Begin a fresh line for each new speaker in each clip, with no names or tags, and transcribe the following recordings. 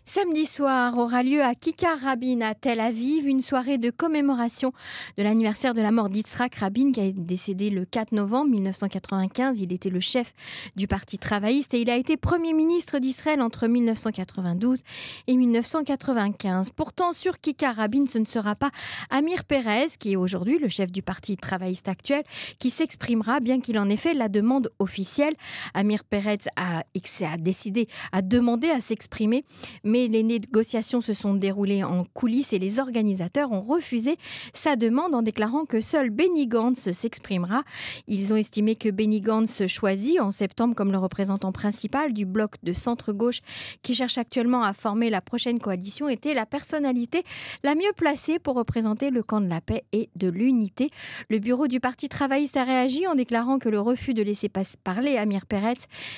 Samedi soir aura lieu à Kikar Rabin à Tel Aviv une soirée de commémoration de l'anniversaire de la mort d'Yitzhak Rabin qui est décédé le 4 novembre 1995. Il était le chef du Parti travailliste et il a été Premier ministre d'Israël entre 1992 et 1995. Pourtant, sur Kikar Rabin, ce ne sera pas Amir Pérez, qui est aujourd'hui le chef du Parti travailliste actuel, qui s'exprimera, bien qu'il en ait fait la demande officielle. Amir Pérez a demandé à s'exprimer, mais les négociations se sont déroulées en coulisses et les organisateurs ont refusé sa demande en déclarant que seul Benny Gantz s'exprimera. Ils ont estimé que Benny Gantz, choisi en septembre comme le représentant principal du bloc de centre-gauche qui cherche actuellement à former la prochaine coalition, était la personnalité la mieux placée pour représenter le camp de la paix et de l'unité. Le bureau du Parti travailliste a réagi en déclarant que le refus de laisser parler Amir Pérez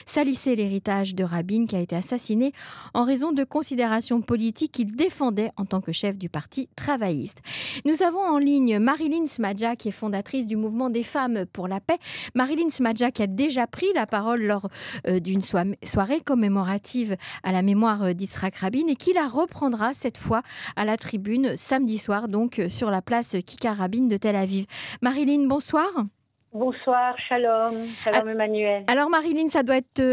salissait l'héritage de Rabin qui a été assassiné en raison de considérations politiques qu'il défendait en tant que chef du Parti travailliste. Nous avons en ligne Marilyn Smadja, qui est fondatrice du mouvement des femmes pour la paix. Marilyn Smadja qui a déjà pris la parole lors d'une soirée commémorative à la mémoire d'Yitzhak Rabin et qui la reprendra cette fois à la tribune samedi soir, donc sur la place Kikar Rabin de Tel Aviv. Marilyn, bonsoir.
Bonsoir, shalom Emmanuel.
Alors Marilyn, ça doit être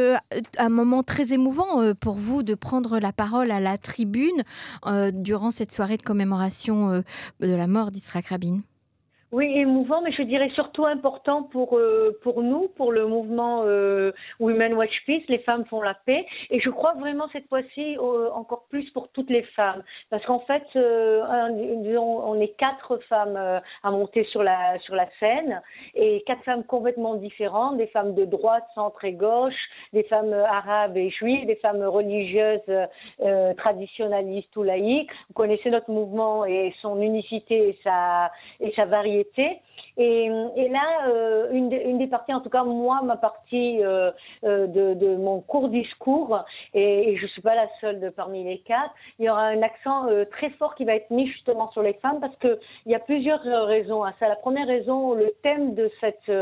un moment très émouvant pour vous de prendre la parole à la tribune durant cette soirée de commémoration de la mort d'Yitzhak Rabin.
Oui, émouvant, mais je dirais surtout important pour nous, pour le mouvement Women Watch Peace, les femmes font la paix. Et je crois vraiment cette fois-ci encore plus pour toutes les femmes. Parce qu'en fait, on est 4 femmes à monter sur la scène, et 4 femmes complètement différentes, des femmes de droite, centre et gauche, des femmes arabes et juives, des femmes religieuses, traditionnalistes ou laïques. Vous connaissez notre mouvement et son unicité et sa variété. Et là, une des parties, en tout cas moi, ma partie de mon court discours, et je ne suis pas la seule parmi les 4, il y aura un accent très fort qui va être mis justement sur les femmes, parce qu'il y a plusieurs raisons à ça. La première raison, le thème de cette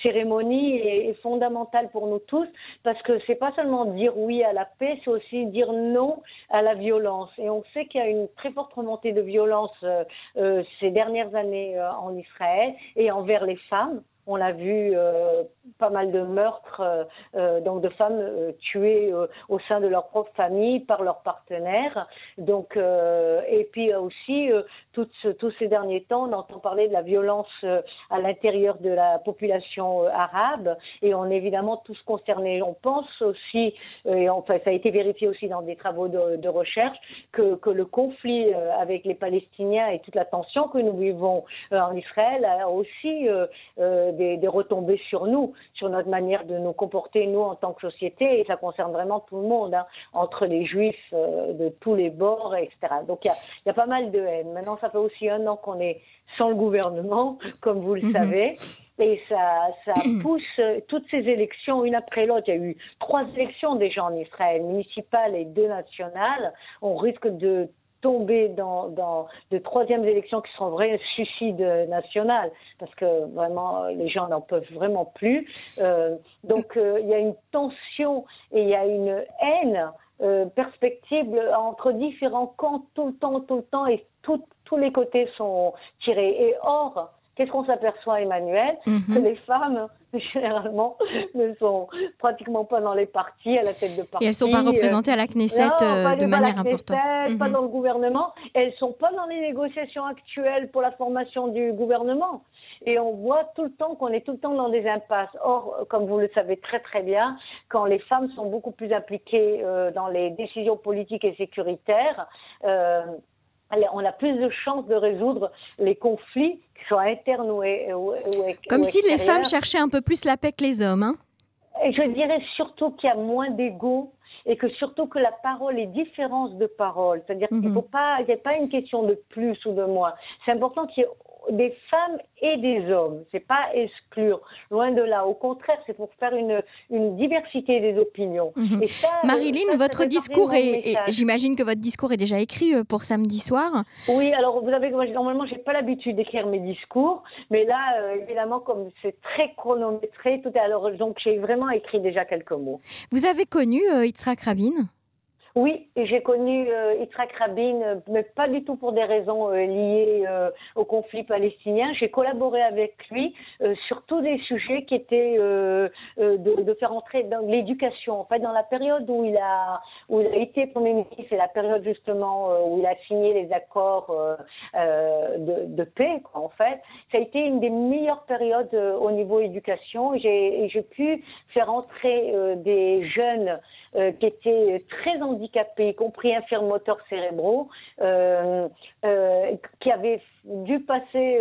cérémonie est fondamental pour nous tous, parce que c'est pas seulement dire oui à la paix, c'est aussi dire non à la violence. Et on sait qu'il y a une très forte remontée de violence ces dernières années en Israël et envers les femmes. On a vu pas mal de meurtres donc de femmes tuées au sein de leur propre famille par leurs partenaires. Donc, et puis aussi, tous ces derniers temps, on entend parler de la violence à l'intérieur de la population arabe, et on est évidemment tous concernés. On pense aussi, et enfin, ça a été vérifié aussi dans des travaux de recherche, que le conflit avec les Palestiniens et toute la tension que nous vivons en Israël a aussi des retombées sur nous, sur notre manière de nous comporter, nous, en tant que société, et ça concerne vraiment tout le monde, hein, entre les juifs de tous les bords, etc. Donc, il y a pas mal de haine. Maintenant, ça fait aussi 1 an qu'on est sans le gouvernement, comme vous le savez, et ça pousse toutes ces élections, une après l'autre. Il y a eu 3 élections déjà en Israël, municipales et 2 nationales. On risque de tomber dans de 3e élections qui seront un vrai suicide national, parce que vraiment les gens n'en peuvent vraiment plus. Donc il y a une tension et il y a une haine perspective entre différents camps tout le temps, et tous les côtés sont tirés. Et or, qu'est-ce qu'on s'aperçoit, Emmanuel? Que les femmes, généralement, ne sont pratiquement pas dans les partis, à la tête de partis.
Et elles ne sont pas représentées à la Knesset de manière importante.
Pas dans le gouvernement. Elles ne sont pas dans les négociations actuelles pour la formation du gouvernement. Et on voit tout le temps qu'on est tout le temps dans des impasses. Or, comme vous le savez très très bien, quand les femmes sont beaucoup plus impliquées dans les décisions politiques et sécuritaires, on a plus de chances de résoudre les conflits, qui soient internes ou
Comme si
extérieurs.
les femmes cherchaient un peu plus la paix que les hommes, hein.
Et je dirais surtout qu'il y a moins d'ego, et que surtout que la parole est différence de parole. C'est-à-dire qu'il n'y a pas une question de plus ou de moins. C'est important qu'il y ait des femmes et des hommes. C'est pas exclure, loin de là. Au contraire, c'est pour faire une diversité des opinions. Et ça,
Marilyn, votre discours j'imagine que votre discours est déjà écrit pour samedi soir.
Oui, alors vous savez que moi, normalement, j'ai pas l'habitude d'écrire mes discours, mais là, évidemment, comme c'est très chronométré, tout est alors donc j'ai vraiment écrit déjà quelques mots.
Vous avez connu Yitzhak Rabin?
Oui, et j'ai connu Yitzhak Rabin, mais pas du tout pour des raisons liées au conflit palestinien. J'ai collaboré avec lui sur tous des sujets qui étaient de faire entrer dans l'éducation. En fait, dans la période où il a été Premier ministre, c'est la période justement où il a signé les accords de paix, quoi, en fait. Ça a été une des meilleures périodes au niveau éducation. J'ai pu faire entrer des jeunes qui étaient très handicapés, y compris infirmes moteurs cérébraux, qui avaient dû passer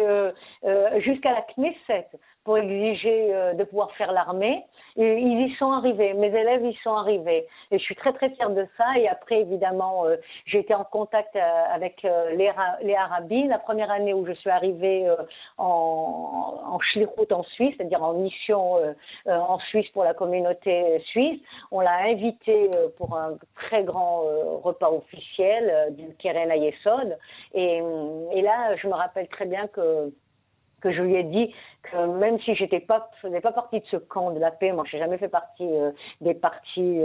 jusqu'à la Knesset pour exiger de pouvoir faire l'armée. Et ils y sont arrivés, mes élèves y sont arrivés. Et je suis très très fière de ça. Et après, évidemment, j'ai été en contact avec Léa Rabin. La première année où je suis arrivée en Shlichut en Suisse, c'est-à-dire en mission en Suisse pour la communauté suisse, on l'a invitée pour un très grand repas officiel du Keren Hayesod. Et là, je me rappelle très bien que je lui ai dit que même si je faisais pas partie de ce camp de la paix, moi je n'ai jamais fait partie des partis,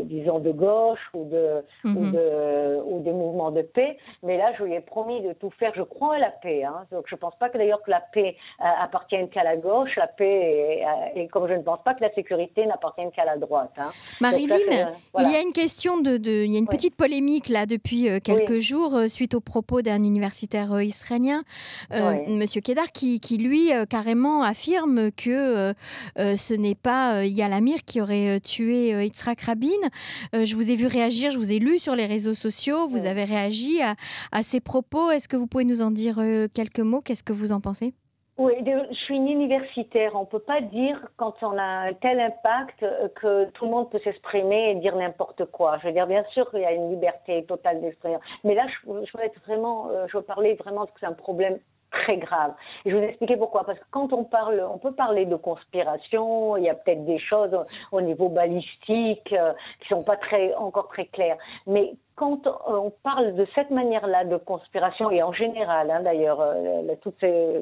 disons, de gauche ou des mouvements de paix, mais là je lui ai promis de tout faire. Je crois à la paix, hein, donc je ne pense pas que d'ailleurs que la paix appartienne qu'à la gauche, la paix, et comme je ne pense pas que la sécurité n'appartienne qu'à la droite. Hein.
Marilyn, voilà. Il y a une question il y a une petite polémique là depuis quelques jours suite aux propos d'un universitaire israélien, Monsieur Kedar, qui lui carrément affirme que ce n'est pas Yigal Amir qui aurait tué Yitzhak Rabin. Je vous ai vu réagir, je vous ai lu sur les réseaux sociaux, vous avez réagi à ces propos. Est-ce que vous pouvez nous en dire quelques mots? Qu'est-ce que vous en pensez?
Oui, je suis une universitaire. On ne peut pas dire, quand on a un tel impact, que tout le monde peut s'exprimer et dire n'importe quoi. Je veux dire, bien sûr qu'il y a une liberté totale d'expression. Mais là, je veux parler vraiment que c'est un problème très grave. Et je vais vous expliquer pourquoi. Parce que quand on peut parler de conspiration, il y a peut-être des choses au niveau balistique qui sont pas encore très claires. Mais quand on parle de cette manière-là de conspiration, et en général, hein, d'ailleurs,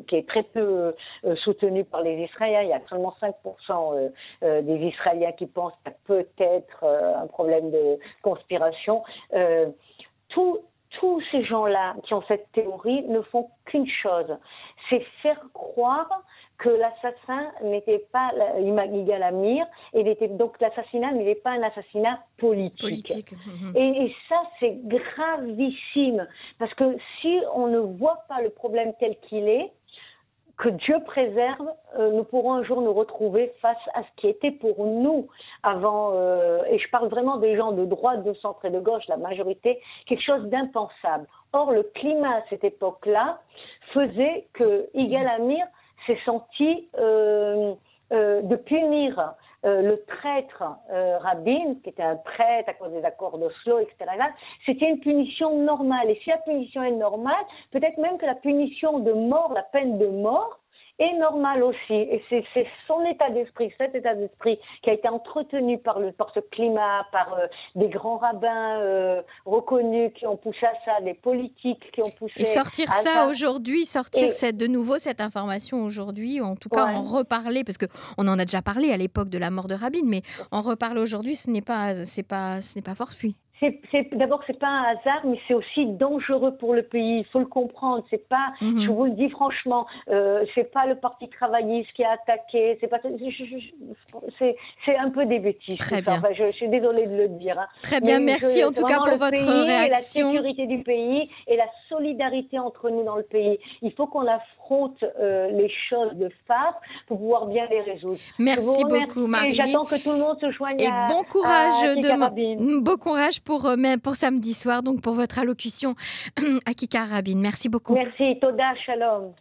qui est très peu soutenue par les Israéliens, il y a seulement 5% des Israéliens qui pensent qu'il y a peut-être un problème de conspiration. Tous ces gens-là qui ont cette théorie ne font qu'une chose, c'est faire croire que l'assassin n'était pas Yigal Amir, et donc l'assassinat n'était pas un assassinat politique. Et ça, c'est gravissime, parce que si on ne voit pas le problème tel qu'il est, que Dieu préserve, nous pourrons un jour nous retrouver face à ce qui était pour nous avant, et je parle vraiment des gens de droite, de centre et de gauche, la majorité, quelque chose d'impensable. Or, le climat à cette époque-là faisait que Yigal Amir s'est senti de punir le traître Rabin, qui était un traître à cause des accords d'Oslo, etc. C'était une punition normale. Et si la punition est normale, peut-être même que la punition de mort, la peine de mort, est normale aussi. Et c'est son état d'esprit, cet état d'esprit qui a été entretenu par ce climat, par des grands rabbins reconnus qui ont poussé à ça, des politiques qui ont poussé
et sortir
à
ça aujourd'hui, de nouveau cette information aujourd'hui, en tout cas en reparler, parce qu'on en a déjà parlé à l'époque de la mort de Rabin, mais en reparler aujourd'hui, ce n'est pas fortuit.
D'abord, c'est pas un hasard, mais c'est aussi dangereux pour le pays. Il faut le comprendre. C'est pas, je vous le dis franchement, c'est pas le Parti travailliste qui a attaqué. C'est pas, c'est un peu des bêtises.
Très bien.
Enfin, je suis désolée de le dire. Hein.
Très bien, merci en tout cas pour votre réaction.
La sécurité du pays et la solidarité entre nous dans le pays. Il faut qu'on affronte les choses de face pour pouvoir bien les résoudre.
Merci beaucoup, Marie.
J'attends que tout le monde se joigne
et bon courage
Bon
courage pour samedi soir, donc pour votre allocution à Kikar Rabin. Merci beaucoup.
Merci, Toda, Shalom.